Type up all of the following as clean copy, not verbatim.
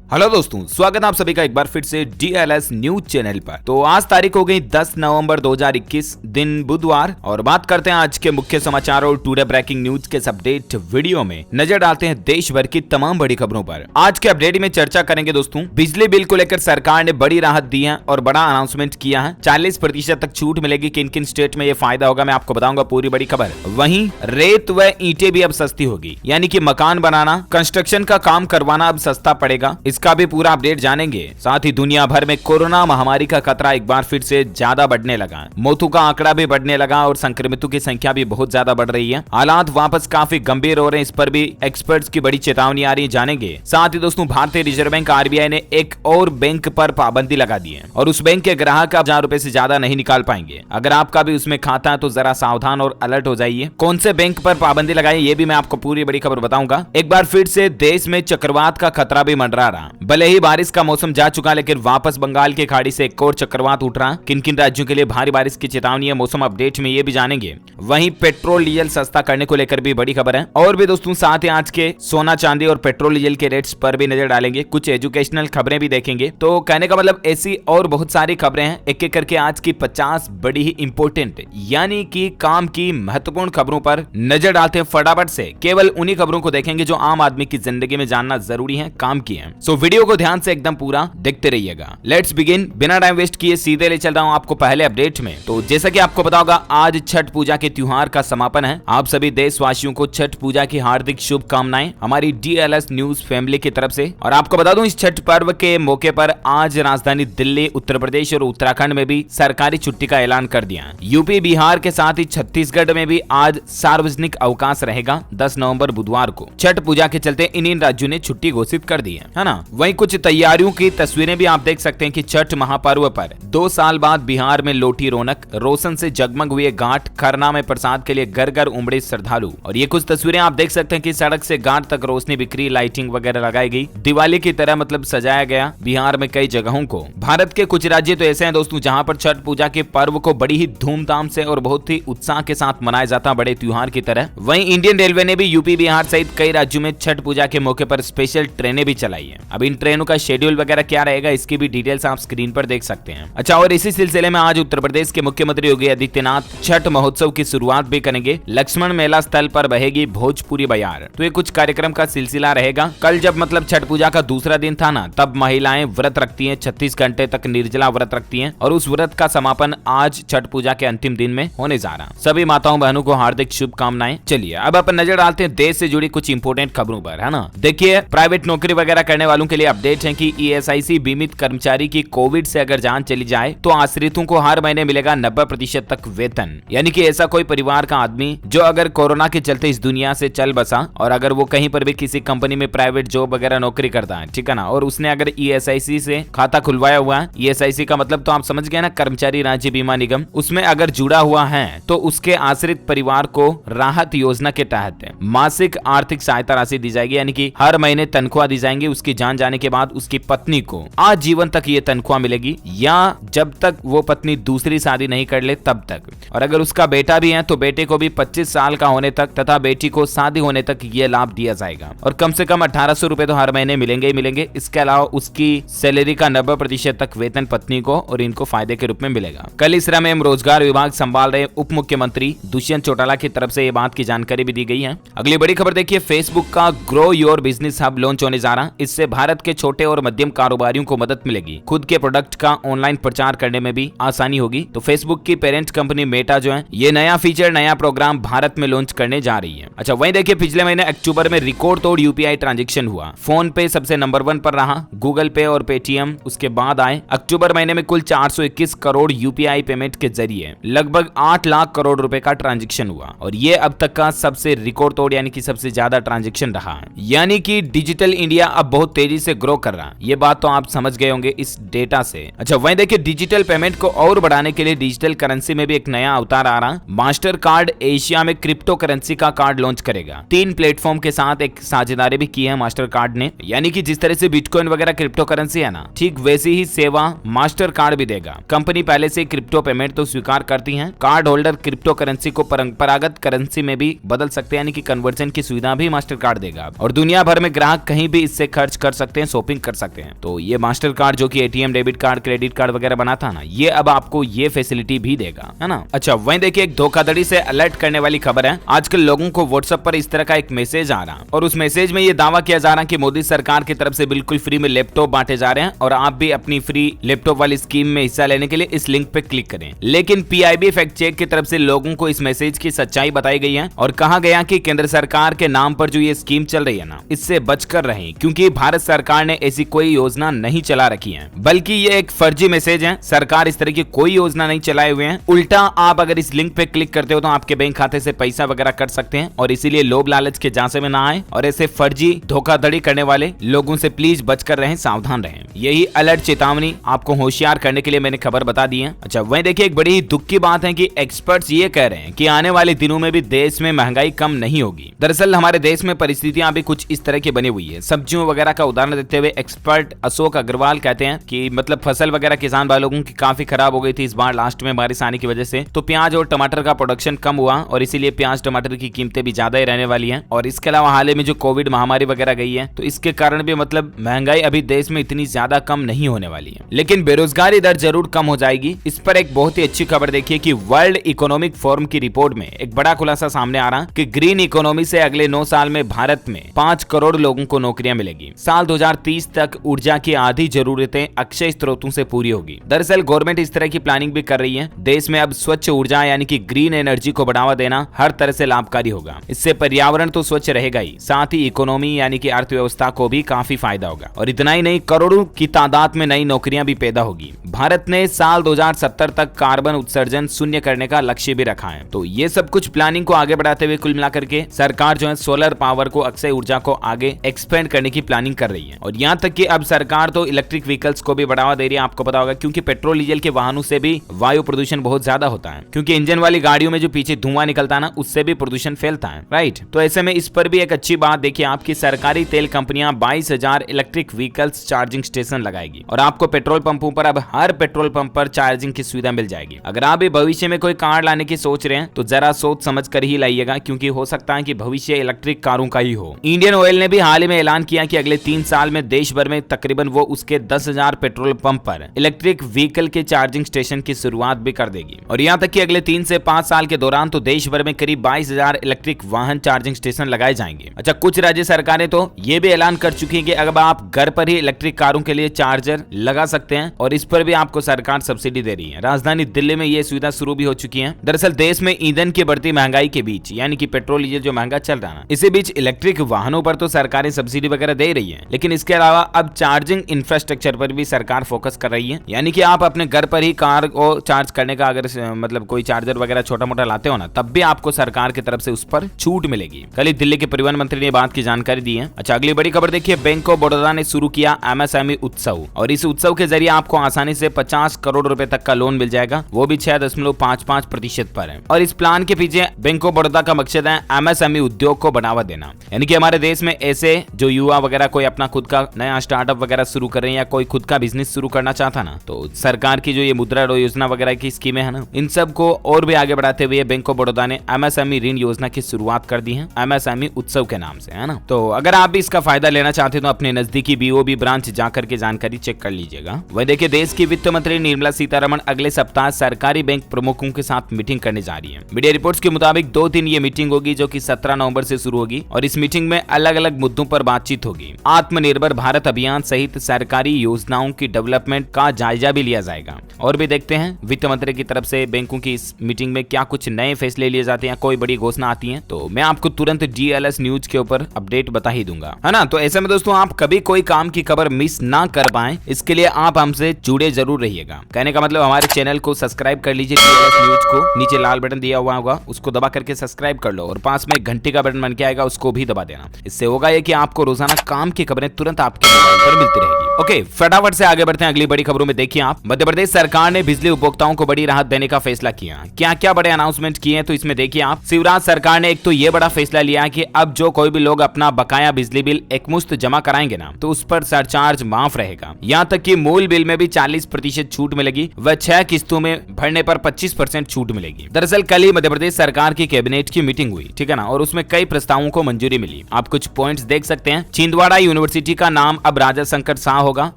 Hello दोस्तों, स्वागत है आप सभी का एक बार फिर से DLS न्यूज चैनल पर। तो आज तारीख हो गई 10 नवंबर 2021, दिन बुधवार, और बात करते हैं आज के मुख्य समाचार और टुडे ब्रेकिंग न्यूज के अपडेट वीडियो में नजर डालते हैं देश भर की तमाम बड़ी खबरों पर। आज के अपडेट में चर्चा करेंगे दोस्तों, बिजली बिल को लेकर सरकार ने बड़ी राहत दी है और बड़ा अनाउंसमेंट किया है। 40% तक छूट मिलेगी, किन किन स्टेट में ये फायदा होगा मैं आपको बताऊंगा पूरी बड़ी खबर। वहीं रेत व ईंटें भी अब सस्ती होगी, यानी कि मकान बनाना, कंस्ट्रक्शन का काम करवाना अब सस्ता पड़ेगा, इसका भी पूरा अपडेट जानेंगे। साथ ही दुनिया भर में कोरोना महामारी का खतरा एक बार फिर से ज्यादा बढ़ने लगा है, मौतों का आंकड़ा भी बढ़ने लगा और संक्रमितों की संख्या भी बहुत ज्यादा बढ़ रही है। हालात वापस काफी गंभीर हो रहे हैं, इस पर भी एक्सपर्ट्स की बड़ी चेतावनी आ रही है, जानेंगे। साथ ही दोस्तों, भारतीय रिजर्व बैंक RBI ने एक और बैंक पर पाबंदी लगा दी है और उस बैंक के ग्राहक ₹1000 से ज्यादा नहीं निकाल पाएंगे। अगर आपका भी उसमें खाता है तो जरा सावधान और अलर्ट हो जाइए। कौन से बैंक पर पाबंदी लगाई ये भी मैं आपको पूरी बड़ी खबर बताऊंगा। एक बार फिर से देश में चक्रवात का खतरा भी मंडरा रहा। भले ही बारिश का मौसम जा चुका, लेकिन वापस बंगाल की खाड़ी से एक और चक्रवात उठ रहा। किन किन राज्यों के लिए भारी बारिश की चेतावनी है, मौसम अपडेट में ये भी जानेंगे। वहीं पेट्रोल डीजल सस्ता करने को लेकर भी बड़ी खबर है। और भी दोस्तों, साथ ही आज के सोना चांदी और पेट्रोल डीजल के रेट्स पर भी नजर डालेंगे। कुछ एजुकेशनल खबरें भी देखेंगे। तो कहने का मतलब ऐसी और बहुत सारी खबरें हैं। एक एक करके आज की 50 बड़ी ही इंपोर्टेंट यानी कि काम की महत्वपूर्ण खबरों पर नजर डालते हैं फटाफट से। केवल उन्हीं खबरों को देखेंगे जो आम आदमी की जिंदगी में जानना जरूरी है, काम की है। सो वीडियो को ध्यान से एकदम पूरा देखते रहिएगा। Let's begin. बिना टाइम वेस्ट किए सीधे ले चल रहा हूं आपको पहले अपडेट में। तो जैसा कि आपको पता होगा, आज छठ पूजा के त्योहार का समापन है। आप सभी देशवासियों को छठ पूजा की हार्दिक शुभकामनाएं हमारी DLS न्यूज फैमिली की तरफ से। और आपको बता दूं, इस छठ पर्व के मौके पर आज राजधानी दिल्ली, उत्तर प्रदेश और उत्तराखंड में भी सरकारी छुट्टी का ऐलान कर दिया। यूपी, बिहार के साथ ही छत्तीसगढ़ में भी आज सार्वजनिक अवकाश रहेगा 10 नवंबर बुधवार को। छठ पूजा के चलते इन राज्यों ने छुट्टी घोषित कर दी है ना। वहीं कुछ तैयारियों की तस्वीरें भी आप देख सकते हैं कि छठ महापर्व पर 2 साल बाद बिहार में लौटी रौनक। रोशन से जगमग हुए घाट, खरना में प्रसाद के लिए घर घर उमड़े श्रद्धालु। और ये कुछ तस्वीरें आप देख सकते हैं कि सड़क से घाट तक रोशनी बिखरी, लाइटिंग वगैरह लगाई गई, दिवाली की तरह मतलब सजाया गया बिहार में कई जगहों को। भारत के कुछ राज्य तो ऐसे हैं दोस्तों जहां पर छठ पूजा के पर्व को बड़ी ही धूमधाम से और बहुत ही उत्साह के साथ मनाया जाता, बड़े त्योहार की तरह। वहीं इंडियन रेलवे ने भी यूपी, बिहार सहित कई राज्यों में छठ पूजा के मौके पर स्पेशल ट्रेनें भी चलाई है। अब इन ट्रेनों का शेड्यूल वगैरह क्या रहेगा, इसकी भी डिटेल्स आप स्क्रीन पर देख सकते हैं। अच्छा, और इसी सिलसिले में आज उत्तर प्रदेश के मुख्यमंत्री योगी आदित्यनाथ छठ महोत्सव की शुरुआत भी करेंगे। लक्ष्मण मेला स्थल पर बहेगी भोजपुरी बयार। तो ये कुछ कार्यक्रम का सिलसिला रहेगा। कल जब मतलब छठ पूजा का दूसरा दिन था ना, तब महिलाएं व्रत रखती हैं, 36 घंटे तक निर्जला व्रत रखती हैं और उस व्रत का समापन आज छठ पूजा के अंतिम दिन में होने जा रहा। सभी माताओं बहनों को हार्दिक शुभकामनाएं। चलिए अब अपन नजर डालते हैं देश से जुड़ी कुछ इंपोर्टेंट खबरों पर, है ना। देखिए, प्राइवेट नौकरी वगैरह करने वालों के लिए अपडेट है कि ESIC बीमित कर्मचारी की कोविड से अगर जान चली जाए तो आश्रितों को हर महीने मिलेगा 90% तक वेतन। यानी कि ऐसा कोई परिवार का आदमी जो अगर कोरोना के चलते इस दुनिया से चल बसा और अगर वो कहीं पर भी किसी कंपनी में प्राइवेट जॉब वगैरह नौकरी करता है, ठीक है ना, और उसने अगर ESIC से खाता खुलवाया हुआ है, ESIC का मतलब तो आप समझ गए ना, कर्मचारी राज्य बीमा निगम, उसमें अगर जुड़ा हुआ है तो उसके आश्रित परिवार को राहत योजना के तहत मासिक आर्थिक सहायता राशि दी जाएगी। यानी कि हर महीने तनख्वाह दी जाएंगी। उसकी जान जाने के बाद उसकी पत्नी को आजीवन तक ये तनख्वाह मिलेगी, या जब तक वो पत्नी दूसरी शादी नहीं कर ले तब तक। और अगर उसका बेटा भी है तो बेटे को भी 25 साल का होने तक तथा बेटी को शादी होने तक ये लाभ दिया जाएगा। और कम से कम 1800 रुपए तो हर महीने मिलेंगे ही मिलेंगे। इसके अलावा उसकी सैलरी का 90% तक वेतन पत्नी को और इनको फायदे के रूप में मिलेगा। कल इस श्रम एवं रोजगार विभाग संभाल रहे उप मुख्यमंत्री दुष्यंत चौटाला की तरफ से ये बात की जानकारी भी दी गई है। अगली बड़ी खबर देखिए, फेसबुक का grow your business hub launch होने जा रहा। इससे भारत के छोटे और मध्यम कारोबारियों को मदद मिलेगी। खुद के प्रोडक्ट का ऑनलाइन प्रचार करने में भी आसानी होगी। तो फेसबुक की पेरेंट कंपनी मेटा जो है, ये नया फीचर, नया प्रोग्राम भारत में लॉन्च करने जा रही है। अच्छा, वहीं देखिए, पिछले महीने अक्टूबर में रिकॉर्ड तोड़ UPI ट्रांजैक्शन हुआ। फोन पे सबसे नंबर 1 पर रहा, गूगल पे और पेटीएम उसके बाद आए। अक्टूबर महीने में कुल 421 करोड़ UPI पेमेंट के जरिए लगभग 8 लाख करोड़ रुपए का ट्रांजैक्शन हुआ और ये अब तक का सबसे रिकॉर्ड तोड़ यानी कि सबसे ज्यादा ट्रांजैक्शन रहा है। यानी कि डिजिटल इंडिया अब बहुत तेजी से ग्रो कर रहा है। ये बात तो आप समझ गए होंगे इस डेटा से। अच्छा, वहीं देखिए, डिजिटल पेमेंट को और बढ़ाने के लिए डिजिटल करेंसी में भी एक नया अवतार आ रहा। मास्टर कार्ड एशिया में क्रिप्टो करेंसी का कार्ड लॉन्च करेगा। 3 प्लेटफॉर्म के साथ एक साझेदारी भी की है मास्टर कार्ड ने। यानी कि जिस तरह से बिटकॉइन वगैरह क्रिप्टो करेंसी है ना, ठीक वैसी ही सेवा मास्टर कार्ड भी देगा। कंपनी पहले से क्रिप्टो पेमेंट तो स्वीकार करती है। कार्ड होल्डर क्रिप्टो करेंसी को परंपरागत करेंसी में भी बदल सकते हैं, यानी कि कन्वर्जन की सुविधा भी मास्टर कार्ड देगा और दुनिया भर में ग्राहक कहीं भी इससे खर्च कर सकते हैं, शॉपिंग कर सकते हैं। तो ये मास्टर कार्ड जो कि ATM, debit card, credit card वगैरह बनाता ना, ये अब आपको ये फैसिलिटी भी देगा, है ना। अच्छा, वहीं देखिए एक धोखाधड़ी से अलर्ट करने वाली खबर है। आजकल लोगों को व्हाट्सएप पर इस तरह का एक मैसेज आ रहा और उस मैसेज में ये दावा किया जा रहा है कि मोदी सरकार की तरफ से बिल्कुल फ्री में लैपटॉप बांटे जा रहे हैं और आप भी अपनी फ्री लैपटॉप वाली स्कीम में हिस्सा लेने के लिए इस लिंक पे क्लिक करें। लेकिन पीआईबी फैक्ट चेक की तरफ से लोगों को इस मैसेज की सच्चाई बताई गई है और कहा गया कि केंद्र सरकार के नाम पर जो ये स्कीम चल रही है ना, इससे बचकर रहें, क्योंकि भारत सरकार ने ऐसी कोई योजना नहीं चला रखी है, बल्कि ये एक फर्जी मैसेज है। सरकार इस तरह की कोई योजना नहीं चलाए हुए हैं। उल्टा आप अगर इस लिंक पे क्लिक करते हो तो आपके बैंक खाते से पैसा वगैरह कट सकते हैं और इसीलिए लोभ लालच के झांसे में ना आए और ऐसे फर्जी धोखाधड़ी करने वाले लोगों से प्लीज बचकर रहें, सावधान रहें। यही अलर्ट चेतावनी आपको होशियार करने के लिए मैंने खबर बता दी है। अच्छा, वहीं देखिए एक बड़ी ही दुख की बात है कि एक्सपर्ट्स ये कह रहे हैं कि आने वाले दिनों में भी देश में महंगाई कम नहीं होगी। दरअसल हमारे देश में परिस्थितियां अभी कुछ इस तरह की बनी हुई है। सब्जियों वगैरह का उदाहरण देते हुए एक्सपर्ट अशोक अग्रवाल कहते हैं कि मतलब फसल वगैरह किसान भाई लोगों की काफी खराब हो गई थी इस बार लास्ट में बारिश आने की वजह से। तो प्याज और टमाटर का प्रोडक्शन कम हुआ और इसीलिए प्याज टमाटर की कीमतें भी ज्यादा ही रहने वाली हैं। और इसके अलावा हाल ही में जो कोविड महामारी वगैरह गई है, तो इसके कारण भी मतलब महंगाई अभी देश में इतनी ज्यादा कम नहीं होने वाली है, लेकिन बेरोजगारी दर जरूर कम हो जाएगी। इस पर एक बहुत ही अच्छी खबर देखिए कि वर्ल्ड इकोनॉमिक फोरम की रिपोर्ट में एक बड़ा खुलासा सामने आ रहा कि ग्रीन इकोनॉमी से अगले 9 साल में भारत में 5 करोड़ लोगों को नौकरियां मिलेगी। साल 2030 तक ऊर्जा की आधी जरूरतें अक्षय स्रोतों से पूरी होगी। दरअसल गवर्नमेंट इस तरह की प्लानिंग भी कर रही है। देश में अब स्वच्छ ऊर्जा यानी कि ग्रीन एनर्जी को बढ़ावा देना हर तरह से लाभकारी होगा। इससे पर्यावरण तो स्वच्छ रहेगा ही, साथ ही इकोनॉमी यानी कि अर्थव्यवस्था को भी काफी फायदा होगा। और इतना ही नहीं, करोड़ों की तादाद में नई नौकरियां भी पैदा होगी। भारत ने साल 2070 तक कार्बन उत्सर्जन शून्य करने का लक्ष्य भी रखा है। तो ये सब कुछ प्लानिंग को आगे बढ़ाते हुए कुल मिलाकर के सरकार जो है सोलर पावर को, अक्षय ऊर्जा को आगे एक्सपेंड करने की प्लानिंग कर रही है। और यहाँ तक कि अब सरकार तो इलेक्ट्रिक व्हीकल्स को भी बढ़ावा दे रही है। आपको पता होगा क्योंकि पेट्रोल डीजल के वाहनों से भी वायु प्रदूषण बहुत ज्यादा होता है, क्योंकि इंजन वाली गाड़ियों में जो पीछे धुआं निकलता है ना, उससे भी प्रदूषण फैलता है, राइट। तो ऐसे में इस पर भी एक अच्छी बात देखिए, आपकी सरकारी तेल कंपनियां 22,000 इलेक्ट्रिक व्हीकल्स चार्जिंग स्टेशन लगाएगी और आपको पेट्रोल पंपों पर अब हर पेट्रोल पंप पर चार्जिंग की सुविधा मिल जाएगी। अगर आप भी भविष्य में कोई कार लाने की सोच रहे हैं तो जरा सोच समझ कर ही लाइएगा, क्योंकि हो सकता है कि भविष्य इलेक्ट्रिक कारों का ही हो। इंडियन ऑयल ने भी हाल ही में ऐलान किया कि अगले 3 साल में देश भर में तकरीबन वो उसके 10,000 पेट्रोल पंप पर इलेक्ट्रिक व्हीकल के चार्जिंग स्टेशन की शुरुआत भी कर देगी। और यहाँ तक कि अगले 3 से 5 साल के दौरान तो देश भर में करीब 22,000 इलेक्ट्रिक वाहन चार्जिंग स्टेशन लगाए जाएंगे। अच्छा, कुछ राज्य सरकारें तो ये भी ऐलान कर चुकी है कि अब आप घर पर ही इलेक्ट्रिक कारों के लिए चार्जर लगा सकते हैं और इस पर भी आपको सरकार सब्सिडी दे रही है। राजधानी दिल्ली में ये सुविधा शुरू भी हो चुकी है। दरअसल देश में ईंधन की बढ़ती महंगाई के बीच, यानी कि पेट्रोल डीजल जो महंगा चल रहा है, इसी बीच इलेक्ट्रिक वाहनों पर तो सरकारें सब्सिडी वगैरह दे रही है, लेकिन इसके अलावा अब चार्जिंग इंफ्रास्ट्रक्चर पर भी सरकार फोकस कर रही है। यानी कि आप अपने घर पर ही कार को चार्ज करने का अगर मतलब कोई चार्जर वगैरह छोटा मोटा लाते हो ना, तब भी आपको सरकार की तरफ से उस पर छूट मिलेगी। कल ही दिल्ली के परिवहन मंत्री ने बात की जानकारी दी है। अच्छा, अगली बड़ी खबर देखिए, बैंक ऑफ बड़ौदा ने शुरू किया एमएसएमई उत्सव और इस उत्सव के जरिए आपको आसानी से 50 करोड़ रुपए तक का लोन मिल जाएगा, वो भी 6.55% पर है। और इस प्लान के पीछे बैंक ऑफ बड़ौदा का मकसद है एमएसएमई उद्योग को बढ़ावा देना। यानी कि हमारे देश में ऐसे जो युवा वगैरह कोई अपना खुद का नया स्टार्टअप वगैरह शुरू कर रहे हैं या कोई खुद का बिजनेस शुरू करना चाहता ना, तो सरकार की जो ये मुद्रा योजना वगैरह की स्कीमें है ना, इन सब को और भी आगे बढ़ाते हुए बैंक ऑफ बड़ौदा ने एमएसएमई ऋण योजना की शुरुआत कर दी है, एमएसएमई उत्सव के नाम से, है ना। तो अगर आप भी इसका फायदा लेना चाहते हैं तो अपने नजदीकी बीओबी ब्रांच जाकर के जानकारी चेक कर लीजिएगा। वही देखिए, देश की वित्त मंत्री निर्मला सीतारमण अगले सप्ताह सरकारी बैंक प्रमुखों के साथ मीटिंग करने जा रही है। मीडिया रिपोर्ट्स के मुताबिक 2 दिन ये मीटिंग होगी, जो कि 17 नवंबर से शुरू होगी और इस मीटिंग में अलग अलग मुद्दों पर बातचीत होगी। आत्मनिर्भर भारत अभियान सहित सरकारी योजनाओं की डेवलपमेंट का जायजा भी लिया जाएगा। और भी देखते हैं वित्त मंत्री की तरफ से बैंकों की इस मीटिंग में क्या कुछ नए फैसले लिए जाते हैं, कोई बड़ी घोषणा आती है तो मैं आपको तुरंत डीएलएस न्यूज के ऊपर अपडेट बता ही दूंगा, है ना। तो ऐसे में दोस्तों, आप कभी कोई काम की खबर मिस ना कर पाए, इसके लिए आप हमसे जुड़े जरूर रहिएगा। कहने का मतलब हमारे चैनल को सब्सक्राइब कर लीजिए, डीएलएस न्यूज को नीचे लाल बटन दिया हुआ होगा, उसको दबा करके सब्सक्राइब कर लो और पास में घंटी का बटन बन के आएगा, उसको भी दबा देना। इससे होगा ये कि आपको रोजाना काम की खबरें तुरंत आपके मोबाइल पर मिलती रहेगी। ओके, फटाफट से आगे बढ़ते हैं अगली बड़ी खबरों में। देखिए आप, मध्य प्रदेश सरकार ने बिजली उपभोक्ताओं को बड़ी राहत देने का फैसला किया। क्या क्या बड़े अनाउंसमेंट किए हैं तो इसमें देखिए आप, शिवराज सरकार ने एक तो ये बड़ा फैसला लिया है कि अब जो कोई भी लोग अपना बकाया बिजली बिल एकमुश्त जमा कराएंगे ना, तो उस पर सरचार्ज माफ रहेगा। यहाँ तक कि मूल बिल में भी 40% छूट मिलेगी व 6 किस्तों में भरने पर 25% छूट मिलेगी। दरअसल कल ही मध्य प्रदेश सरकार की कैबिनेट की मीटिंग हुई, ठीक है ना, और उसमें कई प्रस्तावों को मंजूरी मिली। आप कुछ पॉइंट्स देख सकते हैं। छिंदवाड़ा यूनिवर्सिटी रोबोट सिटी का नाम अब राजा शंकर शाह होगा।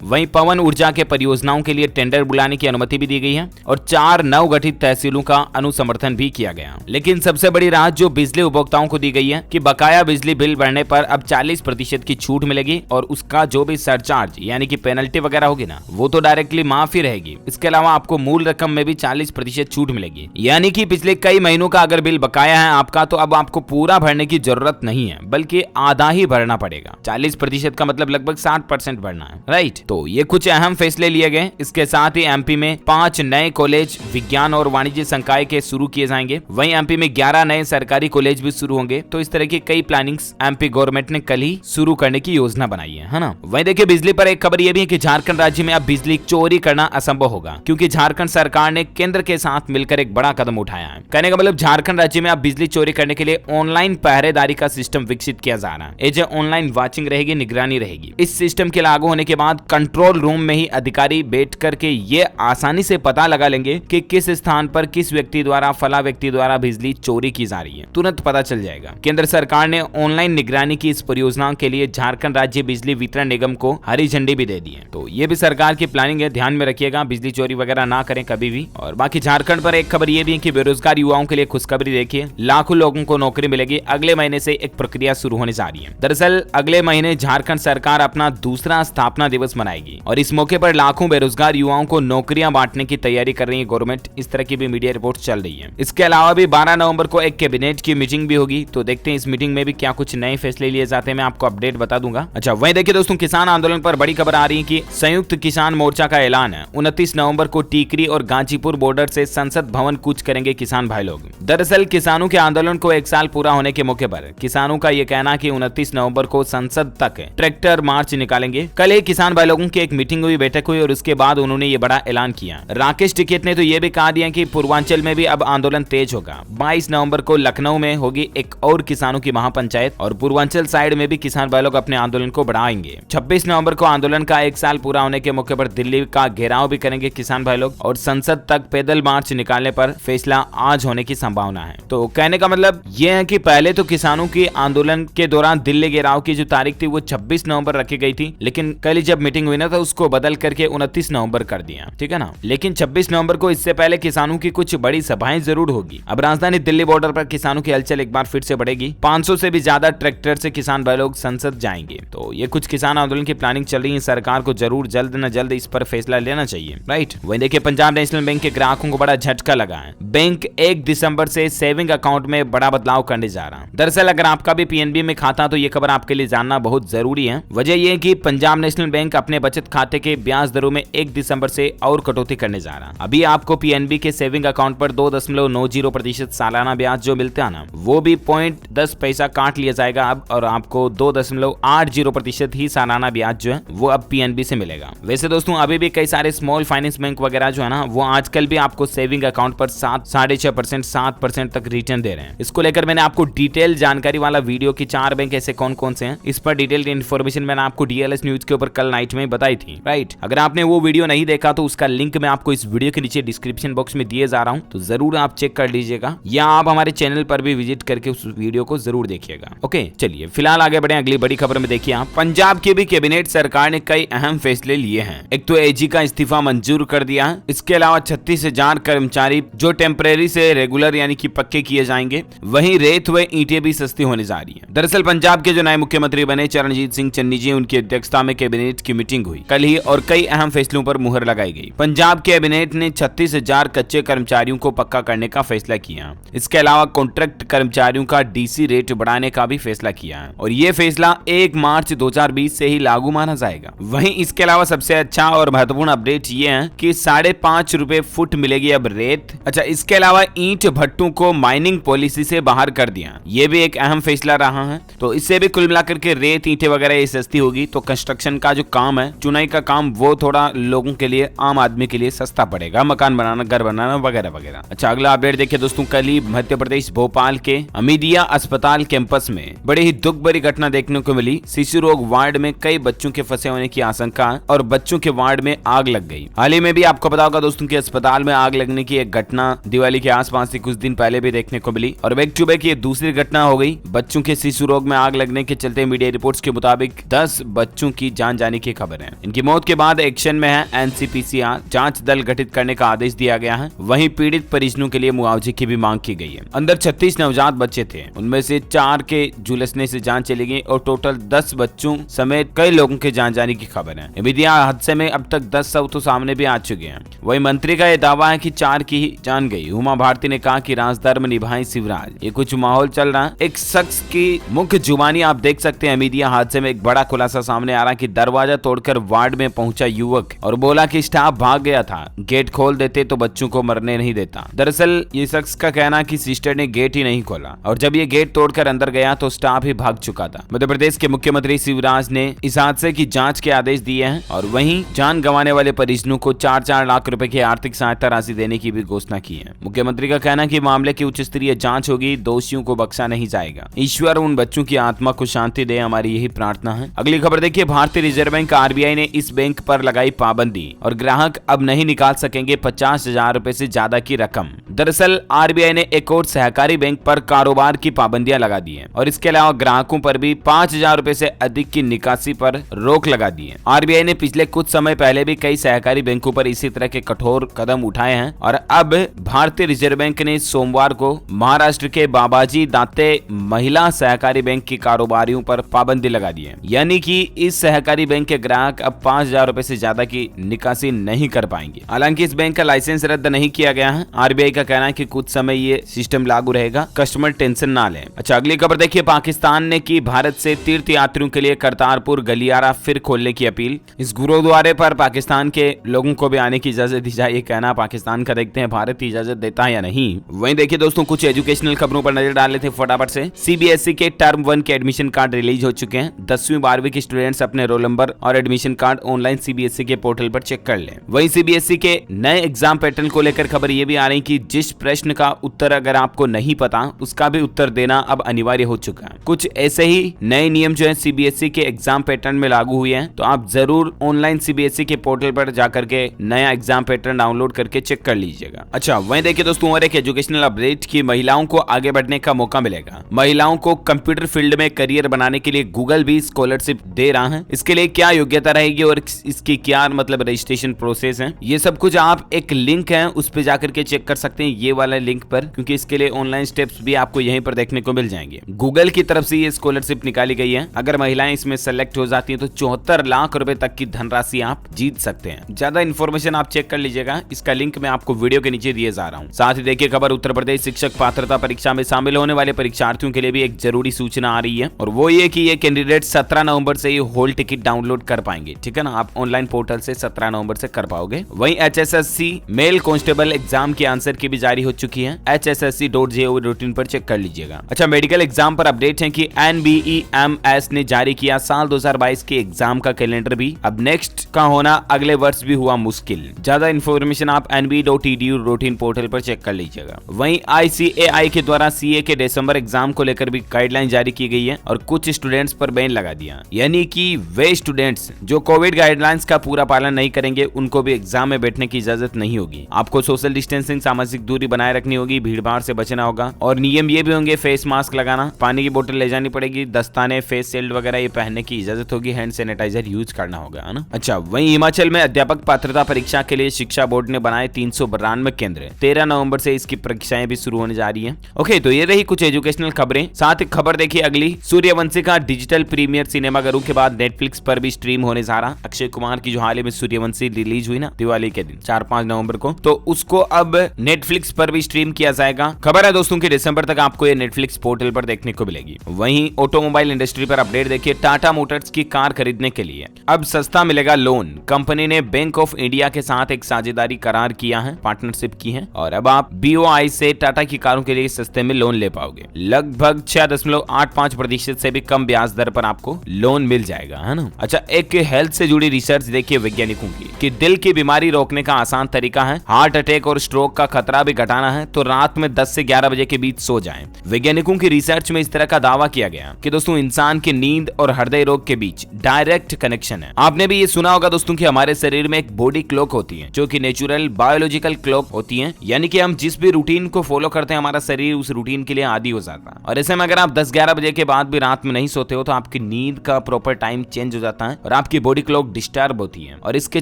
वहीं पवन ऊर्जा के परियोजनाओं के लिए टेंडर बुलाने की अनुमति भी दी गई है और 4 नवगठित तहसीलों का अनुसमर्थन भी किया गया। लेकिन सबसे बड़ी राहत जो बिजली उपभोक्ताओं को दी गई है कि बकाया बिजली बिल बढ़ने पर अब 40% की छूट मिलेगी और उसका जो भी सरचार्ज यानी कि पेनल्टी वगैरह होगी ना, वो तो डायरेक्टली माफ ही रहेगी। इसके अलावा आपको मूल रकम में भी 40% छूट मिलेगी, यानी कि पिछले कई महीनों का अगर बिल बकाया है आपका तो अब आपको पूरा भरने की जरूरत नहीं है, बल्कि आधा ही भरना पड़ेगा। 40% का मतलब लगभग 60% भरना है, राइट। तो ये कुछ अहम फैसले लिए गए। इसके साथ ही एमपी में 5 नए कॉलेज विज्ञान और वाणिज्य संकाय के शुरू किए जाएंगे। वहीं एमपी में 11 नए सरकारी कॉलेज भी शुरू होंगे। तो इस तरह की कई प्लानिंग्स एमपी गवर्नमेंट ने कल ही शुरू करने की योजना बनाई है ना। वहीं देखिए बिजली पर एक खबर यह भी है कि झारखंड राज्य में अब बिजली चोरी करना असंभव होगा, क्योंकि झारखंड सरकार ने केंद्र के साथ मिलकर एक बड़ा कदम उठाया है। कहने का मतलब झारखंड राज्य में अब बिजली चोरी करने के लिए ऑनलाइन पहरेदारी का सिस्टम विकसित किया जा रहा है। ये जो ऑनलाइन वाचिंग रहेगी, निगरानी रहेगी। इस सिस्टम के लागू होने के बाद कंट्रोल रूम में ही अधिकारी बैठ करके ये आसानी से पता लगा लेंगे कि किस स्थान पर किस व्यक्ति द्वारा फला व्यक्ति द्वारा बिजली चोरी की जा रही है, तुरंत पता चल जाएगा। केंद्र सरकार ने ऑनलाइन निगरानी की इस परियोजना के लिए झारखंड राज्य बिजली वितरण निगम को हरी झंडी भी दे दी है। तो ये भी सरकार की प्लानिंग है, ध्यान में रखिएगा, बिजली चोरी वगैरह ना करें कभी भी। और बाकी झारखंड पर एक खबर ये भी है कि बेरोजगार युवाओं के लिए खुशखबरी देखिए, लाखों लोगों को नौकरी मिलेगी। अगले महीने से एक प्रक्रिया शुरू होने जा रही है। दरअसल अगले महीने झारखंड सरकार अपना दूसरा स्थापना दिवस मनाएगी और इस मौके पर लाखों बेरोजगार युवाओं को नौकरियां बांटने की तैयारी कर रही है गवर्नमेंट। इस तरह की भी मीडिया रिपोर्ट चल रही है। इसके अलावा भी 12 नवंबर को एक कैबिनेट की मीटिंग भी होगी। तो देखते हैं इस मीटिंग में भी क्या कुछ नए फैसले लिए जाते हैं, मैं आपको अपडेट बता दूंगा। अच्छा, वहीं देखिए दोस्तों, किसान आंदोलन पर बड़ी खबर आ रही है कि संयुक्त किसान मोर्चा का ऐलान है। 29 नवंबर को टीकरी और गाजीपुर बॉर्डर से संसद भवन कूच करेंगे किसान भाई लोग। दरअसल किसानों के आंदोलन को 1 साल पूरा होने के मौके पर किसानों का यह कहना कि 29 नवंबर को संसद तक ट्रैक्टर मार्च निकालेंगे। कल ही किसान भाई लोगों की एक मीटिंग हुई, बैठक हुई और उसके बाद उन्होंने ये बड़ा ऐलान किया। राकेश टिकैत ने तो ये भी कहा दिया कि पूर्वांचल में भी अब आंदोलन तेज होगा। 22 नवंबर को लखनऊ में होगी एक और किसानों की महापंचायत और पूर्वांचल साइड में भी किसान भाई लोग अपने आंदोलन को बढ़ाएंगे। 26 नवंबर को आंदोलन का 1 साल पूरा होने के मौके पर दिल्ली का घेराव भी करेंगे किसान भाई लोग और संसद तक पैदल मार्च निकालने पर फैसला आज होने की संभावना है। तो कहने का मतलब यह है कि पहले तो किसानों की आंदोलन के दौरान दिल्ली घेराव की जो तारीख थी वो 26 नवंबर रखी गई थी, लेकिन कल जब मीटिंग हुई ना तो उसको बदल करके 29 नवंबर कर दिया, ठीक है ना। लेकिन 26 नवंबर को इससे पहले किसानों की कुछ बड़ी सभाएं जरूर होगी। अब राजधानी दिल्ली बॉर्डर पर किसानों की हलचल एक बार फिर से बढ़ेगी। 500 से भी ज्यादा ट्रैक्टर से किसान भाई लोग संसद जाएंगे। तो ये कुछ किसान आंदोलन की प्लानिंग चल रही है। सरकार को जरूर जल्द न जल्द इस पर फैसला लेना चाहिए, राइट। वहीं देखिए पंजाब नेशनल बैंक के ग्राहकों को बड़ा झटका लगा है। बैंक 1 दिसंबर से सेविंग अकाउंट में बड़ा बदलाव करने जा रहा है। दरअसल अगर आपका भी पीएनबी में खाता तो ये खबर आपके लिए जानना बहुत जरूरी है। वजह यह है कि पंजाब नेशनल बैंक अपने बचत खाते के ब्याज दरों में 1 दिसंबर से और कटौती करने जा रहा है। अभी आपको पीएनबी के सेविंग अकाउंट पर 2.90% सालाना ब्याज जो मिलता है ना, वो भी 0.10 पैसा काट लिया जाएगा अब, और आपको 2.80% ही सालाना ब्याज जो है वो अब पीएनबी से मिलेगा। वैसे दोस्तों अभी भी कई सारे स्मॉल फाइनेंस बैंक वगैरह जो है ना, वो आजकल भी आपको सेविंग अकाउंट पर 6.5%, 7% तक रिटर्न दे रहे हैं। इसको लेकर मैंने आपको डिटेल जानकारी वाला वीडियो की 4 बैंक ऐसे कौन कौन से हैं, इस पर डिटेल इन्फॉर्मेशन मैंने आपको डीएलएस न्यूज के ऊपर कल नाइट में बताई थी, राइट। अगर आपने वो वीडियो नहीं देखा तो उसका लिंक मैं आपको इस वीडियो के नीचे डिस्क्रिप्शन बॉक्स में दिए जा रहा हूँ, तो जरूर आप चेक कर लीजिएगा, या आप हमारे चैनल पर भी विजिट करके उस वीडियो को जरूर देखिएगा। ओके चलिए फिलहाल आगे बढ़े अगली बड़ी खबर में। देखिए आप, पंजाब की भी कैबिनेट सरकार ने कई अहम फैसले लिए हैं। एक तो एजी का इस्तीफा मंजूर कर दिया है। इसके अलावा 36,000 कर्मचारी जो टेम्परेरी से रेगुलर यानी कि पक्के किए जाएंगे। वहीं रेत व ईंटें भी सस्ती होने जा रही है। दरअसल पंजाब के जो नए मुख्यमंत्री बने चरणजीत सिंह चन्नी जी, उनकी अध्यक्षता में कैबिनेट की मीटिंग हुई कल ही और कई अहम फैसलों पर मुहर लगाई गई। पंजाब कैबिनेट ने 36,000 कच्चे कर्मचारियों को पक्का करने का फैसला किया। इसके अलावा कॉन्ट्रैक्ट कर्मचारियों का डीसी रेट बढ़ाने का भी फैसला किया है और ये फैसला 1 मार्च 2020 से ही लागू माना जाएगा। वहीं इसके अलावा सबसे अच्छा और महत्वपूर्ण अपडेट ये है कि 5.5 रुपए फुट मिलेगी अब रेत। अच्छा, इसके अलावा ईंट भट्टों को माइनिंग पॉलिसी से बाहर कर दिया, ये भी एक अहम फैसला रहा है। तो इससे भी कुल मिलाकर के रेत ईंटें वगैरह ये सस्ती होगी। तो कंस्ट्रक्शन का जो काम है, चुनाई का काम, वो थोड़ा लोगों के लिए, आम आदमी के लिए सस्ता पड़ेगा, मकान बनाना, घर बनाना वगैरह वगैरह। अच्छा, अगला अपडेट देखिए दोस्तों, कल ही मध्य प्रदेश भोपाल के अमीदिया अस्पताल कैंपस में बड़ी ही दुख भरी घटना देखने को मिली। शिशु रोग वार्ड में कई बच्चों के फंसे होने की आशंका और बच्चों के वार्ड में आग लग गई। हाल ही में भी आपको पता होगा दोस्तों कि अस्पताल में आग लगने की एक घटना दिवाली के आसपास से कुछ दिन पहले भी देखने को मिली और बैक टू बैक ये दूसरी घटना हो गई। बच्चों के शिशु रोग में आग लगने के चलते मीडिया रिपोर्ट्स के मुताबिक मुताबिक 10 बच्चों की जान जाने की खबर है। इनकी मौत के बाद एक्शन में है एनसीपीसीआर, जांच दल गठित करने का आदेश दिया गया है। वहीं पीड़ित परिजनों के लिए मुआवजे की भी मांग की गई है। अंदर 36 नवजात बच्चे थे, उनमें से 4 के झुलसने से जान चली गई और टोटल 10 बच्चों समेत कई लोगों के जान जाने की खबर है। इमिदिया हादसे में अब तक 10 शव तो सामने भी आ चुके हैं। वहीं मंत्री का यह दावा है कि 4 की ही जान गई। उमा भारती ने कहा कि राजधर्म निभाएं शिवराज, ये कुछ माहौल चल रहा है। एक शख्स की मुख्य जुबानी आप देख सकते हैं। इमिदिया हादसे में एक बड़ा खुलासा सामने आ रहा है कि दरवाजा तोड़कर वार्ड में पहुंचा युवक और बोला कि स्टाफ भाग गया था, गेट खोल देते तो बच्चों को मरने नहीं देता। दरअसल ये शख्स का कहना कि सिस्टर ने गेट ही नहीं खोला और जब ये गेट तोड़कर अंदर गया तो स्टाफ ही भाग चुका था। मध्य प्रदेश के मुख्यमंत्री शिवराज ने इस हादसे की जांच के आदेश दिए हैं और वहीं जान गंवाने वाले परिजनों को 4-4 लाख रुपए की आर्थिक सहायता राशि देने की भी घोषणा की है। मुख्यमंत्री का कहना है कि मामले की उच्च स्तरीय जांच होगी, दोषियों को बख्शा नहीं जाएगा। ईश्वर उन बच्चों की आत्मा को शांति दे, हमारी यही प्रार्थना है। अगली खबर देखिए, भारतीय रिजर्व बैंक आरबीआई ने इस बैंक पर लगाई पाबंदी और ग्राहक अब नहीं निकाल सकेंगे 50,000 रुपए से ज्यादा की रकम। दरअसल आरबीआई ने एक और सहकारी बैंक पर कारोबार की पाबंदियां लगा दी है और इसके अलावा ग्राहकों पर भी 5,000 रुपए से अधिक की निकासी पर रोक लगा दी है। आरबीआई ने पिछले कुछ समय पहले भी कई सहकारी बैंकों पर इसी तरह के कठोर कदम उठाए हैं और अब भारतीय रिजर्व बैंक ने सोमवार को महाराष्ट्र के बाबाजी दाते महिला सहकारी बैंक की कारोबारियों पर पाबंदी लगा दी है। यानी कि इस सहकारी बैंक के ग्राहक अब 5,000 रुपए से ज्यादा की निकासी नहीं कर पाएंगे। हालांकि इस बैंक का लाइसेंस रद्द नहीं किया गया है। आरबीआई का कहना है कि कुछ समय ये सिस्टम लागू रहेगा, कस्टमर टेंशन ना लें। अच्छा, अगली खबर देखिए, पाकिस्तान ने की भारत से तीर्थ यात्रियों के लिए करतारपुर गलियारा फिर खोलने की अपील। इस गुरुद्वारे पर पाकिस्तान के लोगों को भी आने की इजाजत दी जाए, ये कहना पाकिस्तान का। देखते हैं भारत इजाजत देता है या नहीं। वहीं देखिए दोस्तों, कुछ एजुकेशनल खबरों पर नजर डाल लेते हैं फटाफट से। सीबीएसई के टर्म 1 के एडमिशन कार्ड रिलीज हो चुके हैं। 10वीं 12वीं के स्टूडेंट्स अपने रोल नंबर और एडमिशन कार्ड ऑनलाइन सीबीएसई के पोर्टल पर चेक कर लें। वहीं सीबीएसई के नए एग्जाम पैटर्न को लेकर खबर ये भी आ रही कि जिस प्रश्न का उत्तर अगर आपको नहीं पता उसका भी उत्तर देना अब अनिवार्य हो चुका है। कुछ ऐसे ही नए नियम जो है सीबीएसई के एग्जाम पैटर्न में लागू हुए हैं, तो आप जरूर ऑनलाइन सीबीएसई के पोर्टल पर जाकर के नया एग्जाम पैटर्न डाउनलोड करके चेक कर लीजिएगा। अच्छा, वहीं देखिए दोस्तों, और एक एजुकेशनल अपडेट की महिलाओं को आगे बढ़ने का मौका मिलेगा। महिलाओं को कंप्यूटर फील्ड में करियर बनाने के लिए गूगल भी स्कॉलरशिप दे रहा है। इसके लिए क्या योग्यता रहेगी और इसकी क्या मतलब रजिस्ट्रेशन प्रोसेस है, ये सब कुछ आप एक लिंक है उस पर जाकर के चेक कर सकते हैं, ये वाला लिंक पर, क्योंकि इसके लिए ऑनलाइन स्टेप्स भी आपको यहीं पर देखने को मिल जाएंगे। गूगल की तरफ से ये स्कॉलरशिप निकाली गई है। अगर महिलाएं इसमें सेलेक्ट हो जाती हैं तो 74 लाख रुपए तक की धनराशि आप जीत सकते हैं। ज्यादा इन्फॉर्मेशन आप चेक कर लीजिएगा, इसका लिंक मैं आपको वीडियो के नीचे दिए जा रहा हूँ। साथ ही देखिए खबर, उत्तर प्रदेश शिक्षक पात्रता परीक्षा में शामिल होने वाले परीक्षार्थियों के लिए भी एक जरूरी सूचना आ रही है और वो ये कि ये कैंडिडेट 17 नवंबर से ये हॉल टिकट डाउनलोड कर पाएंगे। ठीक है ना, आप ऑनलाइन पोर्टल से 17 नवंबर से कर पाओगे। वहीं HSSC मेल कांस्टेबल एग्जाम की आंसर की भी जारी हो चुकी है। hssc.gov.in पर चेक कर लीजिएगा। अच्छा, मेडिकल एग्जाम पर अपडेट है कि NBEMS ने जारी किया साल 2022 के एग्जाम का कैलेंडर भी। अब नेक्स्ट का होना अगले वर्ष भी हुआ मुश्किल। ज्यादा इन्फॉर्मेशन आप nbe.edu.in पोर्टल पर चेक कर लीजिएगा। वहीं ICAI के द्वारा CA के दिसंबर एग्जाम को लेकर भी गाइडलाइन जारी की गई है और कुछ स्टूडेंट्स पर बैन लगा दिया। यानी कि वे स्टूडेंट्स जो कोविड गाइडलाइंस का पूरा पालन नहीं करेंगे उनको भी एग्जाम में बैठने की इजाजत नहीं होगी। आपको सोशल डिस्टेंसिंग, सामाजिक दूरी बनाए रखनी होगी, भीड़ भाड़ से बचना होगा और नियम ये भी होंगे, फेस मास्क लगाना, पानी की बोतल ले जानी पड़ेगी, दस्ताने, फेस शील्ड वगैरह ये पहनने की इजाजत होगी, हैंड सैनिटाइजर यूज करना होगा, है ना। अच्छा, वहीं हिमाचल में अध्यापक पात्रता परीक्षा के लिए शिक्षा बोर्ड ने बनाए 392 केंद्र। 13 नवंबर से इसकी परीक्षाएं भी शुरू होने जा रही है। ओके, तो ये रही कुछ एजुकेशनल खबरें। साथ ही खबर देखिए अगली, सूर्यवंशी का डिजिटल प्रीमियर सिनेमाघरों के बाद नेटफ्लिक्स पर भी स्ट्रीम होने जा रहा। अक्षय कुमार की जो हाल ही में सूर्यवंशी रिलीज हुई ना दिवाली के दिन 4-5 नवंबर को, तो उसको अब नेटफ्लिक्स पर भी स्ट्रीम किया जाएगा। खबर है दोस्तों कि दिसंबर तक आपको ये नेटफ्लिक्स पोर्टल पर देखने को मिलेगी। वहीं ऑटोमोबाइल इंडस्ट्री पर अपडेट देखिए, टाटा मोटर्स की कार खरीदने के लिए अब सस्ता मिलेगा लोन। कंपनी ने बैंक ऑफ इंडिया के साथ एक साझेदारी करार किया है, पार्टनरशिप की है और अब आप BOI से टाटा की कारों के लिए सस्ते में लोन ले पाओगे। लगभग 6.85% से भी कम ब्याज दर पर आपको लोन मिल जाएगा, है ना। अच्छा, एक हेल्थ से जुड़ी रिसर्च देखिए वैज्ञानिकों की कि दिल की बीमारी रोकने का आसान तरीका है। हार्ट अटैक और स्ट्रोक का खतरा थोड़ा भी घटाना है तो रात में 10 से 11 बजे के बीच सो जाएं। वैज्ञानिकों की रिसर्च में इस तरह का दावा किया गया कि दोस्तों इंसान की नींद और हृदय रोग के बीच डायरेक्ट कनेक्शन है। आपने भी ये सुना होगा दोस्तों कि हमारे शरीर में एक बॉडी क्लॉक होती है जो कि नेचुरल बायोलॉजिकल क्लॉक होती है, यानी कि हम जिस भी रूटीन को फॉलो करते हैं हमारा शरीर उस रूटीन के लिए आदी हो जाता है। और ऐसे में अगर आप 10-11 बजे के बाद भी रात में नहीं सोते हो तो आपकी नींद का प्रॉपर टाइम चेंज हो जाता है और आपकी बॉडी क्लॉक डिस्टर्ब होती है और इसके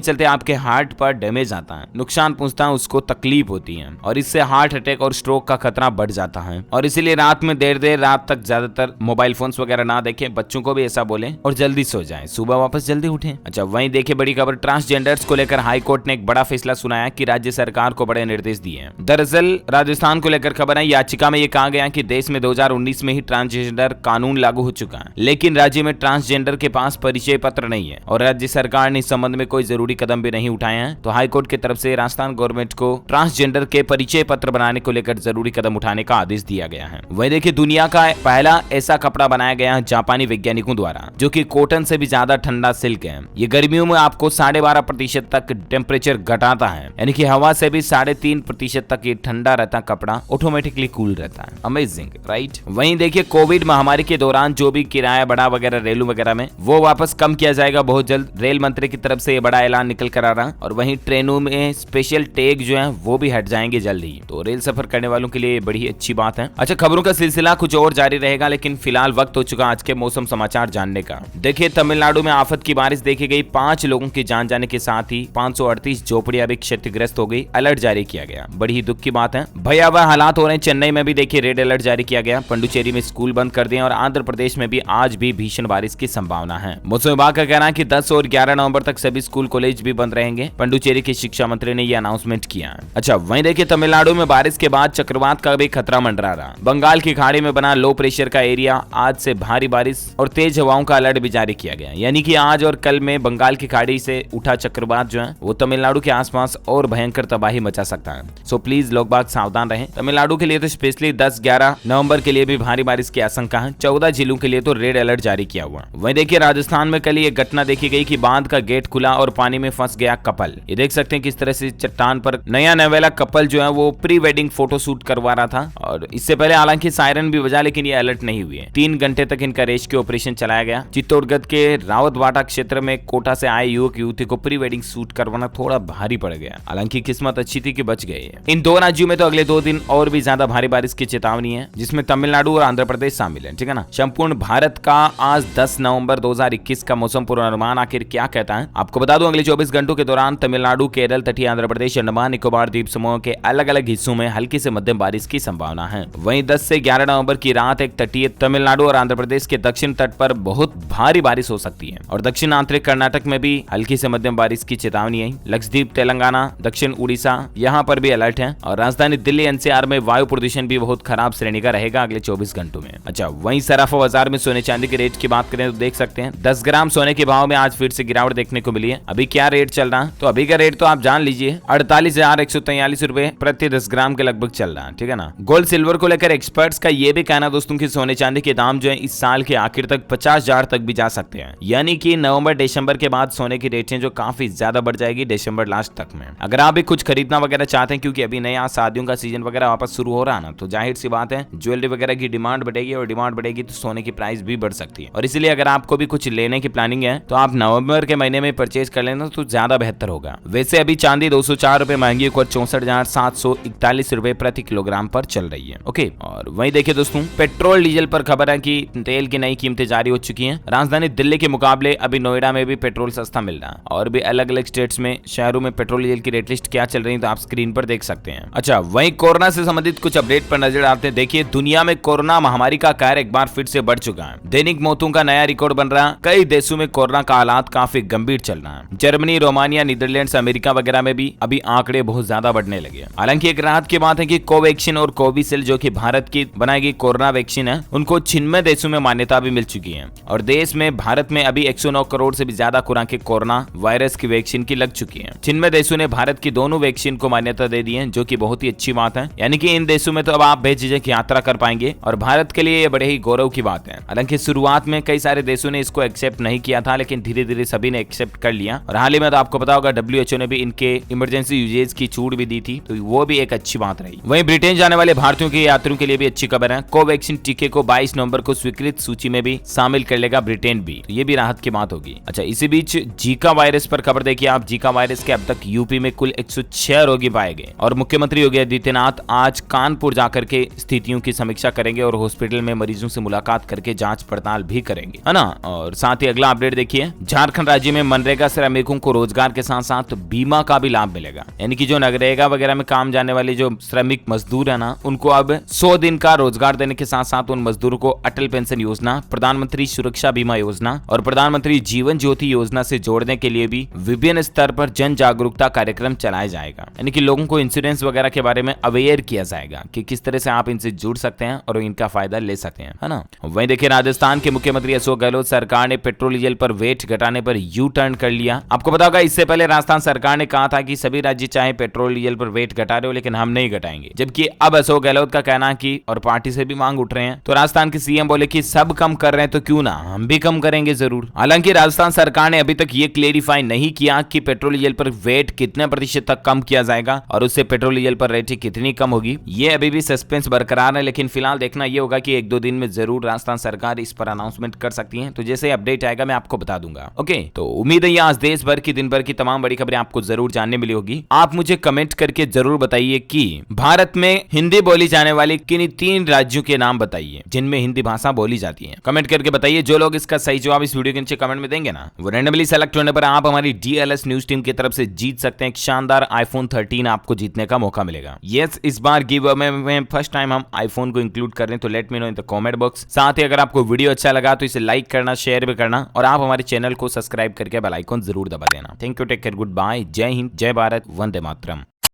चलते आपके हार्ट पर डैमेज आता है, नुकसान पहुंचता है, उसको तकलीफ होती है और इससे हार्ट अटैक और स्ट्रोक का खतरा बढ़ जाता है। और इसीलिए रात में देर रात तक ज्यादातर मोबाइल फोन्स वगैरह ना देखें, बच्चों को भी ऐसा बोलें और जल्दी सो जाएं, सुबह वापस जल्दी उठें। अच्छा, वहीं देखिए बड़ी खबर, ट्रांसजेंडर्स को लेकर हाई कोर्ट ने एक बड़ा फैसला सुनाया कि राज्य सरकार को बड़े निर्देश दिए हैं। दरअसल राजस्थान को लेकर खबर है, याचिका में यह कहा गया कि देश में 2019 में ही ट्रांसजेंडर कानून लागू हो चुका है, लेकिन राज्य में ट्रांसजेंडर के पास परिचय पत्र नहीं है और राज्य सरकार ने इस संबंध में कोई जरूरी कदम भी नहीं उठाए हैं। तो हाईकोर्ट की तरफ से राजस्थान गवर्नमेंट को ट्रांसजेंडर के परिचय पत्र बनाने को लेकर जरूरी कदम उठाने का आदेश दिया गया है। वहीं देखिए दुनिया का पहला ऐसा कपड़ा बनाया गया है जापानी वैज्ञानिकों द्वारा जो कि कॉटन से भी ज्यादा ठंडा सिल्क है। ये गर्मियों में आपको 12.5% तक टेम्परेचर घटाता है, यानी कि हवा से भी 3.5% तक ये ठंडा रहता कपड़ा ऑटोमेटिकली कूल रहता है। Amazing, right. वहीं देखिए कोविड महामारी के दौरान जो भी किराया बढ़ा वगैरह रेलों वगैरह में वो वापस कम किया जाएगा बहुत जल्द। रेल मंत्री की तरफ से ये बड़ा ऐलान निकल कर आ रहा। और वहीं ट्रेनों में स्पेशल टैग जो है वो भी हट जाएंगे जल्द ही, तो रेल सफर करने वालों के लिए बड़ी अच्छी बात है। अच्छा, खबरों का सिलसिला कुछ और जारी रहेगा, लेकिन फिलहाल वक्त हो चुका आज के मौसम समाचार जानने का। देखिए तमिलनाडु में आफत की बारिश देखी गई, 5 लोगों की जान जाने के साथ ही 538 झोपड़ियां भी क्षतिग्रस्त हो गई। अलर्ट जारी किया गया, बड़ी ही दुख की बात है। भयावह हालात हो रहे हैं। चेन्नई में भी देखिए रेड अलर्ट जारी किया गया, पुडुचेरी में स्कूल बंद कर दिए और आंध्र प्रदेश में भी आज भी भीषण बारिश की संभावना है। मौसम विभाग का कहना है कि 10 और 11 नवंबर तक सभी स्कूल कॉलेज भी बंद रहेंगे। पुडुचेरी के शिक्षा मंत्री ने यह अनाउंसमेंट किया। अच्छा, वहीं देखिए तमिलनाडु में बारिश के बाद चक्रवात का भी खतरा मंडरा रहा। बंगाल की खाड़ी में बना लो प्रेशर का एरिया आज से भारी बारिश और तेज हवाओं का अलर्ट भी जारी किया गया, यानी कि आज और कल में बंगाल की खाड़ी से उठा चक्रवात जो है वो तमिलनाडु के आसपास और भयंकर तबाही मचा सकता है। सो प्लीज लोग बाग सावधान रहें। तमिलनाडु के लिए तो स्पेशली 10-11 नवंबर के लिए भी भारी बारिश की आशंका है। 14 जिलों के लिए तो रेड अलर्ट जारी किया हुआ। वहीं देखिए राजस्थान में कल ये घटना देखी गई कि बांध का गेट खुला और पानी में फंस गया कपल। ये देख सकते हैं किस तरह से चट्टान पर नया नवेला कपल जो है वो प्री वेडिंग फोटो शूट करवा रहा था और इससे पहले हालांकि सायरन भी बजा, लेकिन ये अलर्ट नहीं हुए। 3 घंटे तक इनका रेस्क्यू ऑपरेशन चलाया गया। चित्तौड़गढ़ के रावतवाड़ा क्षेत्र में कोटा से आए युवक युवती को प्री वेडिंग शूट करवाना थोड़ा भारी पड़ गया, हालांकि किस्मत अच्छी थी कि बच गए। इन 2 राज्यों में तो अगले 2 दिन और भी ज्यादा भारी बारिश की चेतावनी है, जिसमें तमिलनाडु और आंध्र प्रदेश शामिल है, ठीक है ना। संपूर्ण भारत का आज 10 नवंबर 2021 का मौसम पूर्वानुमान आखिर क्या कहता है आपको बता दूं। अगले 24 घंटों के दौरान तमिलनाडु, केरल, तटीय आंध्र प्रदेश, अंडमान निकोबार द्वीप समूह के अलग अलग हिस्सों में हल्की से मध्यम बारिश की संभावना है। वहीं 10 से 11 नवंबर की रात एक तटीय तमिलनाडु और आंध्र प्रदेश के दक्षिण तट पर बहुत भारी बारिश हो सकती है और दक्षिण आंतरिक कर्नाटक में भी हल्की से मध्यम बारिश की चेतावनी है। लक्षद्वीप, तेलंगाना, दक्षिण उड़ीसा यहाँ पर भी अलर्ट है और राजधानी दिल्ली एनसीआर में वायु प्रदूषण भी बहुत खराब श्रेणी का रहेगा अगले 24 घंटों में। अच्छा, वहीं सराफा बाजार में सोने चांदी के रेट की बात करें तो देख सकते हैं 10 ग्राम सोने के भाव में आज फिर से गिरावट देखने को मिली है। अभी क्या रेट चल रहा है तो अभी का रेट तो आप जान लीजिए 48,143 रुपए प्रति 10 ग्राम के लगभग चल रहा है, ठीक है ना। गोल्ड सिल्वर को लेकर एक्सपर्ट्स का ये भी कहना दोस्तों कि सोने चांदी के दाम जो है इस साल के आखिर तक 50,000 तक भी जा सकते हैं, यानी कि नवंबर दिसंबर के बाद सोने की रेटें जो काफी ज्यादा बढ़ जाएगी दिसंबर लास्ट तक में। अगर आप भी कुछ खरीदना वगैरह चाहते हैं, क्योंकि अभी नया शादियों का सीजन वगैरह वापस शुरू हो रहा है ना, तो जाहिर सी बात है ज्वेलरी वगैरह की डिमांड बढ़ेगी और डिमांड बढ़ेगी तो सोने की प्राइस भी बढ़ सकती है। और इसलिए अगर आपको भी कुछ लेने की प्लानिंग है तो आप नवंबर के महीने में परचेज कर लेना तो ज्यादा बेहतर होगा। वैसे अभी चांदी 204 रुपए महंगी होकर 64,741 रुपए प्रति किलोग्राम पर चल रही है। ओके, और वहीं देखिए दोस्तों पेट्रोल डीजल पर खबर है कि तेल की नई कीमतें जारी हो चुकी हैं। राजधानी दिल्ली के मुकाबले अभी नोएडा में भी पेट्रोल सस्ता मिल रहा है और भी अलग अलग स्टेट्स में शहरों में पेट्रोल डीजल की रेट लिस्ट क्या चल रही है तो आप स्क्रीन पर देख सकते हैं। अच्छा, वहीं कोरोना से संबंधित कुछ अपडेट पर नजर डालते हैं। देखिए दुनिया में कोरोना महामारी का कहर एक बार फिर से बढ़ चुका है। दैनिक मौतों का नया रिकॉर्ड बन रहा है। कई देशों में कोरोना का हालात काफी गंभीर चल रहा है। जर्मनी, रोमानिया, नीदरलैंड्स, अमेरिका वगैरह में भी अभी आंकड़े बहुत ज्यादा बढ़ने लगे। हालांकि एक राहत की बात है कि कोवैक्सीन और कोविशील्ड जो कि भारत की बनाई गई कोरोना वैक्सीन है उनको 96 देशों में मान्यता भी मिल चुकी है और देश में भारत में अभी 109 करोड़ से भी ज्यादा खुराकें कोरोना वायरस की वैक्सीन की लग चुकी है। 96 देशों ने भारत की दोनों वैक्सीन को मान्यता दे दी है, जो कि बहुत ही अच्छी बात है। यानी कि इन देशों में तो अब आप बेझिझक यात्रा कर पाएंगे और भारत के लिए ये बड़े ही गौरव की बात है। हालांकि शुरुआत में कई सारे देशों ने इसको एक्सेप्ट नहीं किया था, लेकिन धीरे धीरे सभी ने एक्सेप्ट कर लिया और हाल ही में तो आपको पता होगा WHO ने भी इनके इमरजेंसी यूजेज की छूट भी दी थी, तो वो भी एक अच्छी बात रही। वहीं ब्रिटेन जाने वाले भारतीयों के यात्रियों के लिए भी अच्छी खबर है। कोवैक्सीन टीके को 22 नवंबर को स्वीकृत सूची में भी शामिल कर लेगा ब्रिटेन भी, तो ये भी राहत की बात होगी। अच्छा, इसी बीच जीका वायरस पर खबर देखिए आप। जीका वायरस के अब तक यूपी में कुल 106 रोगी पाए गए और मुख्यमंत्री योगी आदित्यनाथ आज कानपुर जाकर के स्थितियों की समीक्षा करेंगे और हॉस्पिटल में मरीजों से मुलाकात करके जांच पड़ताल भी करेंगे, है ना। और साथ ही अगला अपडेट देखिए, झारखंड राज्य में मनरेगा श्रमिकों को रोजगार के साथ साथ बीमा का भी लाभ मिलेगा। यानी कि जो नगरेगा वगैरह में काम जाने वाले जो श्रमिक मजदूर है ना, उनको अब 100 दिन का रोजगार देने के साथ साथ उन मजदूरों को अटल पेंशन योजना, प्रधानमंत्री सुरक्षा बीमा योजना और प्रधानमंत्री जीवन ज्योति योजना से जोड़ने के लिए भी विभिन्न स्तर पर जन जागरूकता कार्यक्रम चलाया जाएगा। यानी कि लोगों को इंश्योरेंस वगैरह के बारे में अवेयर किया जाएगा कि किस तरह से आप इनसे जुड़ सकते हैं और इनका फायदा ले सकते हैं, है ना। वहीं देखिए, राजस्थान के मुख्यमंत्री अशोक गहलोत सरकार ने पेट्रोल डीजल पर वेट घटाने पर यू टर्न कर लिया। आपको पता होगा इससे पहले राजस्थान सरकार ने कहा था कि सभी राज्य चाहे पेट्रोल डीजल पर वेट घटा रहे हो लेकिन हम नहीं घटाएंगे, जबकि अब अशोक गहलोत का कहना है कि और पार्टी से भी मांग उठ रहे हैं, तो राजस्थान के सीएम बोले कि सब कम कर रहे हैं तो क्यों ना हम भी कम करेंगे जरूर। हालांकि राजस्थान सरकार ने अभी तक ये क्लेरिफाई नहीं किया कि पेट्रोल डीजल पर वेट कितने प्रतिशत तक कम किया जाएगा और उससे पेट्रोल डीजल पर रेटिंग कितनी कम होगी। ये अभी भी सस्पेंस बरकरार है, लेकिन फिलहाल देखना ये होगा कि 1-2 दिन में जरूर राजस्थान सरकार इस पर अनाउंसमेंट कर सकती है। तो जैसे अपडेट आएगा मैं आपको बता दूंगा। ओके, तो उम्मीद है आज देश भर की दिन भर की तमाम बड़ी खबरें आपको जरूर जानने मिली होगी। आप मुझे कमेंट करके जरूर बताइए कि भारत में हिंदी बोली जाने वाली किन 3 राज्यों के नाम बताइए जिनमें हिंदी भाषा बोली जाती है। कमेंट करके बताइए। जो लोग इसका सही जवाब इस वीडियो के नीचे कमेंट में देंगे ना, वो रैंडमली सेलेक्ट होने पर आप हमारी DLS न्यूज टीम की तरफ से जीत सकते हैं। एक शानदार iPhone 13 आपको जीतने का मौका मिलेगा। यस, इस बार गिव अवे में फर्स्ट टाइम हम iPhone को इंक्लूड कर रहे हैं, तो let me know in the comment box. साथ ही अगर आपको वीडियो अच्छा लगा तो इसे लाइक करना, शेयर भी करना और आप हमारे चैनल को सब्सक्राइब करके बेल आइकन जरूर दबा देना। Thank you, take care, goodbye, जय हिंद, जय भारत, वंदे मातरम।